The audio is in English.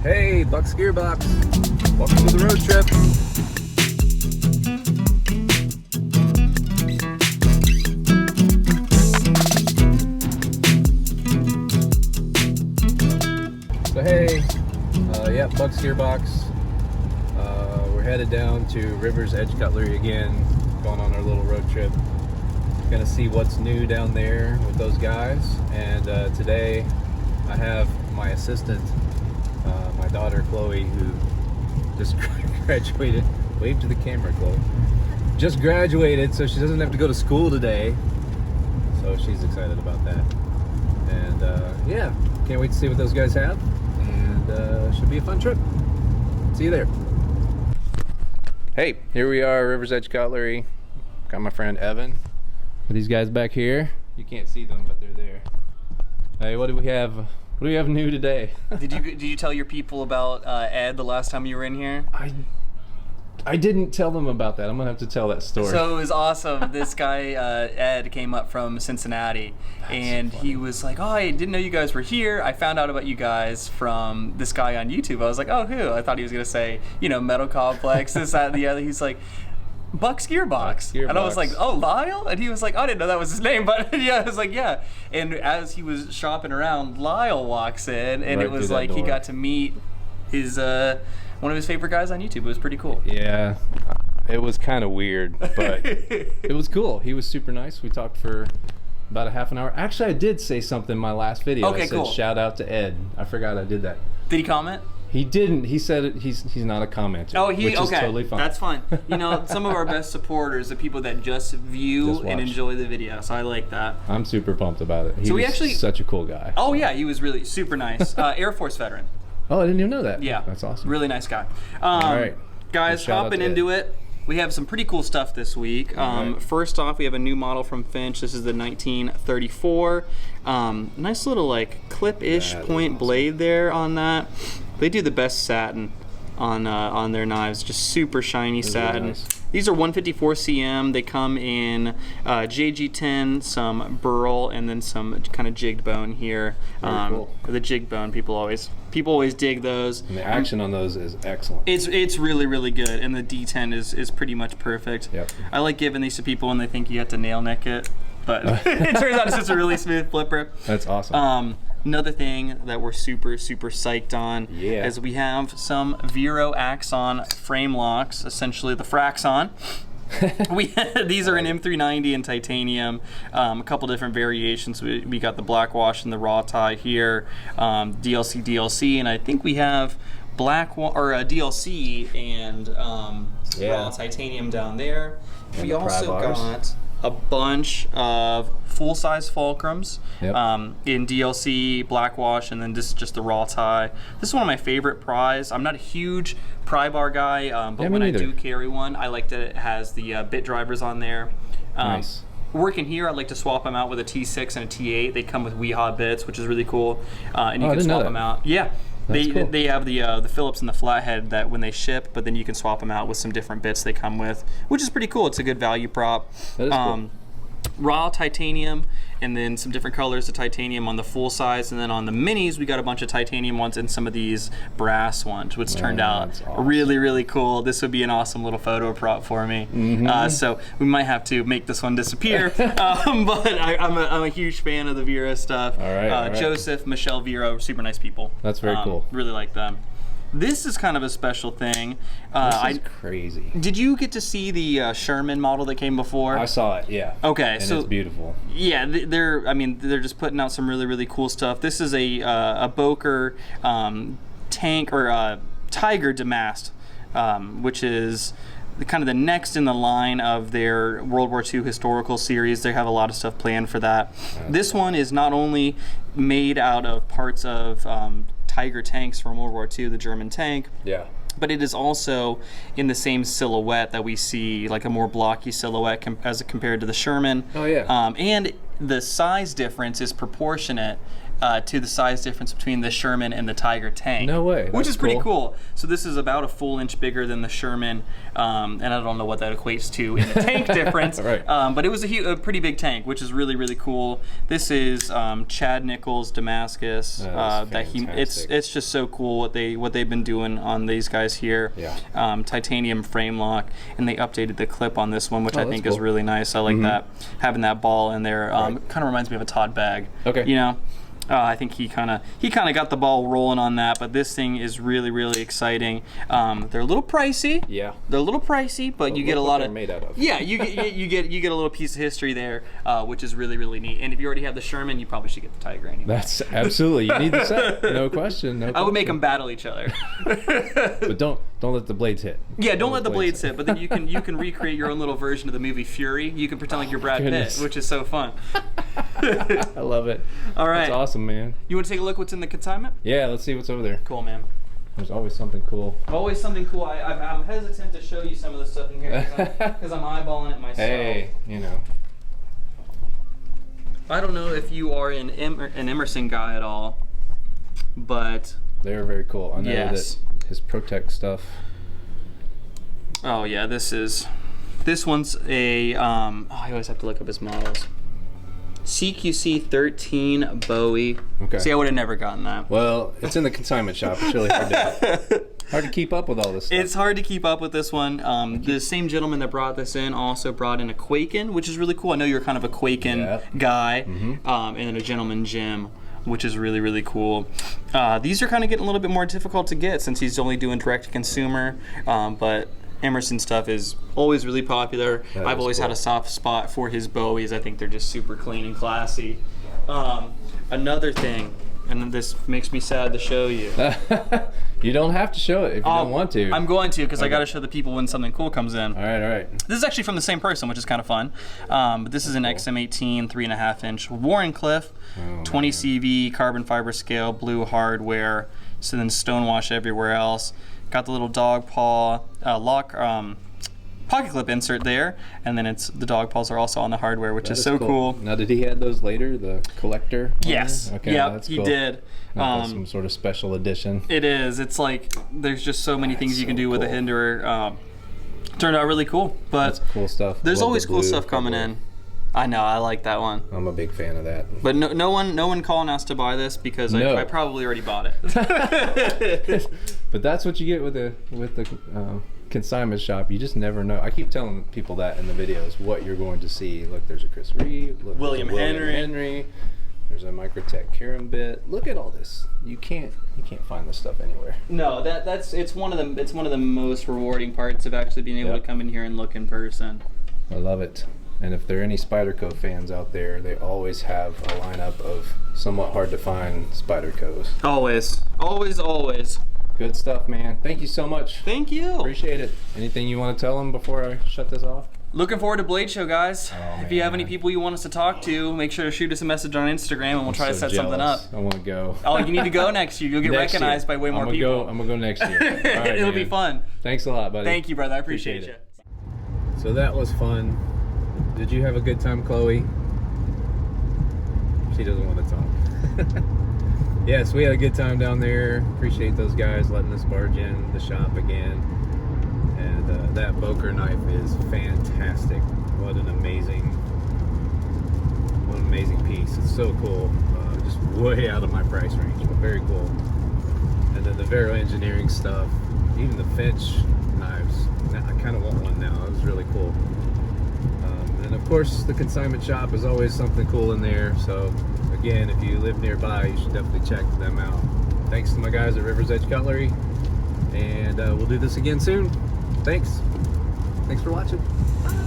Hey, Bucksgearbox. Welcome to the road trip. So hey, yeah, Bucksgearbox. We're headed down to River's Edge Cutlery again, going on our little road trip. Gonna see what's new down there with those guys. And today I have my assistant, my daughter Chloe, who just graduated. Wave to the camera, Chloe. Just graduated, so she doesn't have to go to school today. So she's excited about that. And yeah, can't wait to see what those guys have. And should be a fun trip. See you there. Hey, here we are, River's Edge Cutlery. Got my friend Evan. These guys back here. You can't see them, but they're there. Hey, what do we have? What do we have new today? Did you tell your people about Ed the last time you were in here? I didn't tell them about that. I'm gonna have to tell that story. So it was awesome. This guy Ed came up from Cincinnati, and so he was like, "Oh, I didn't know you guys were here. I found out about you guys from this guy on YouTube." I was like, "Oh, who?" I thought he was gonna say, Metal Complex, this, that, and the other. He's like, Bucksgearbox. And I was like, "Oh, Lyle?" And he was like, "I didn't know that was his name," but yeah, I was like, "Yeah." And as he was shopping around, Lyle walks in, and right, it was like he got to meet his one of his favorite guys on YouTube. It was pretty cool. Yeah, it was kind of weird, but it was cool. He was super nice. We talked for about a half an hour. Actually, I did say something in my last video. Okay, I said, cool. Shout out to Ed. I forgot I did that. Did he comment? He didn't. He said he's not a commenter. Oh, which is totally fine. That's fine. Some of our best supporters are people that just view and enjoy the video. So I like that. I'm super pumped about it. He was such a cool guy. Oh yeah, he was really super nice. Air Force veteran. Oh, I didn't even know that. Yeah, that's awesome. Really nice guy. All right, guys, hopping into it. We have some pretty cool stuff this week. Right. First off, we have a new model from Finch. This is the 1934. Nice little like clip-ish point blade there on that. They do the best satin on their knives. Just super shiny satin. Really nice. These are 154 cm. They come in JG10, some burl, and then some kind of jigged bone here. Cool. The jigged bone, people always dig those. And the action on those is excellent. It's really, really good, and the D10 is pretty much perfect. Yep. I like giving these to people when they think you have to nail neck it, but it turns out it's just a really smooth flipper. That's awesome. Another thing that we're super, super psyched on is we have some Vero Axon frame locks, essentially the Fraxon. These are an M390 in titanium, a couple different variations. We got the black wash and the raw tie here, DLC, and I think we have DLC and raw titanium down there. And we also got a bunch of full-size fulcrums in DLC, black wash, and then just the raw tie. This is one of my favorite pries. I'm not a huge pry bar guy, but when I do carry one, I like that it has the bit drivers on there. Nice. Working here, I like to swap them out with a T6 and a T8. They come with WHATS bits, which is really cool, and you can swap them out. Yeah. They have the Phillips and the flathead that when they ship, but then you can swap them out with some different bits they come with, which is pretty cool. It's a good value prop. That is cool. Raw titanium, and then some different colors of titanium on the full size, and then on the minis we got a bunch of titanium ones and some of these brass ones, which turned out really, really cool. This would be an awesome little photo prop for me. So we might have to make this one disappear, but I'm a huge fan of the Vero stuff. All right. Joseph, Michelle Vero, super nice people. That's very cool. Really like them. This is kind of a special thing. This is crazy. Did you get to see the Sherman model that came before? I saw it, yeah. Okay, and so it's beautiful. Yeah, they're just putting out some really, really cool stuff. This is a Boker tank or Tiger Damast, which is kind of the next in the line of their World War II historical series. They have a lot of stuff planned for that. This one is not only made out of parts of Tiger tanks from World War II, the German tank. Yeah. But it is also in the same silhouette that we see, like a more blocky silhouette as compared to the Sherman. Oh yeah. And the size difference is proportionate to the size difference between the Sherman and the Tiger tank. No way. Which is pretty cool. So this is about a full inch bigger than the Sherman, and I don't know what that equates to in the tank difference. Right. But it was a pretty big tank, which is really, really cool. This is Chad Nichols Damascus. It's just so cool what they've been doing on these guys here. Yeah. Titanium frame lock, and they updated the clip on this one, which I think is cool. really nice. I like that, having that ball in there. Kind of reminds me of a Todd bag. Okay. You know. I think he kind of got the ball rolling on that, but this thing is really, really exciting. They're a little pricey. Yeah. They're a little pricey, but you get a lot of made out of. Yeah, you get a little piece of history there, which is really, really neat. And if you already have the Sherman, you probably should get the Tiger anyway. That's absolutely, you need the set. No question. I would make them battle each other. But don't let the blades hit. Yeah, don't let the blades hit. But then you can recreate your own little version of the movie Fury. You can pretend like you're Brad Pitt, which is so fun. I love it. All right. That's awesome, man. You want to take a look what's in the consignment? Yeah, let's see what's over there. Cool, man. There's always something cool. Always something cool. I'm hesitant to show you some of the stuff in here because I'm eyeballing it myself. Hey, you know. I don't know if you are an Emerson guy at all, but They're very cool. I know that his Protect stuff. Oh yeah, this one's a I always have to look up his models. CQC 13 Bowie. Okay. See, I would have never gotten that. Well, it's in the consignment shop. It's really hard to keep up with all this stuff. It's hard to keep up with this one. The same gentleman that brought this in also brought in a Quaken, which is really cool. I know you're kind of a Quaken guy, and then a Gentleman Jim, which is really, really cool. These are kind of getting a little bit more difficult to get since he's only doing direct to consumer, but Emerson stuff is always really popular. I've always had a soft spot for his Bowies. I think they're just super clean and classy. Another thing, and this makes me sad to show you. You don't have to show it if you don't want to. I'm going to, because I got to show the people when something cool comes in. All right. This is actually from the same person, which is kind of fun. But this is an XM18 3.5 inch Warrenclyffe, 20 CV, carbon fiber scale, blue hardware, so then stonewash everywhere else. Got the little dog paw lock pocket clip insert there, and then the dog paws are also on the hardware, which is so cool. Now, did he add those later, the collector? Yes. Okay, yeah, that's he cool. did. That's some sort of special edition. It is. It's like there's just so many things you can do with a Hinderer. Turned out really cool, but that's cool stuff. There's always cool stuff coming in. I know, I like that one. I'm a big fan of that. But no one calling us to buy this because I probably already bought it. But that's what you get with the consignment shop. You just never know. I keep telling people that in the videos, what you're going to see. Look, there's a Chris Reeve. Look, William Henry. There's a Microtech Karambit. Look at all this. You can't find this stuff anywhere. No, it's one of the most rewarding parts of actually being able to come in here and look in person. I love it. And if there are any Spyderco fans out there, they always have a lineup of somewhat hard to find Spydercos. Always. Good stuff, man. Thank you so much. Thank you. Appreciate it. Anything you want to tell them before I shut this off? Looking forward to Blade Show, guys. Oh, if you have any people you want us to talk to, make sure to shoot us a message on Instagram, and we'll try to set something up. I want to go. Oh, you need to go next year. You'll get recognized by way more people. I'm gonna go next year. All right, It'll be fun. Thanks a lot, buddy. Thank you, brother. I appreciate you. So that was fun. Did you have a good time, Chloe? She doesn't want to talk. Yes, we had a good time down there. Appreciate those guys letting us barge in the shop again. And that Boker knife is fantastic. What an amazing piece. It's so cool. Just way out of my price range, but very cool. And then the Vero engineering stuff, even the Finch knives. I kind of want one now. It was really cool. And of course, the consignment shop is always something cool in there. So again, if you live nearby, you should definitely check them out. Thanks to my guys at River's Edge Cutlery, and we'll do this again soon. Thanks for watching. Bye.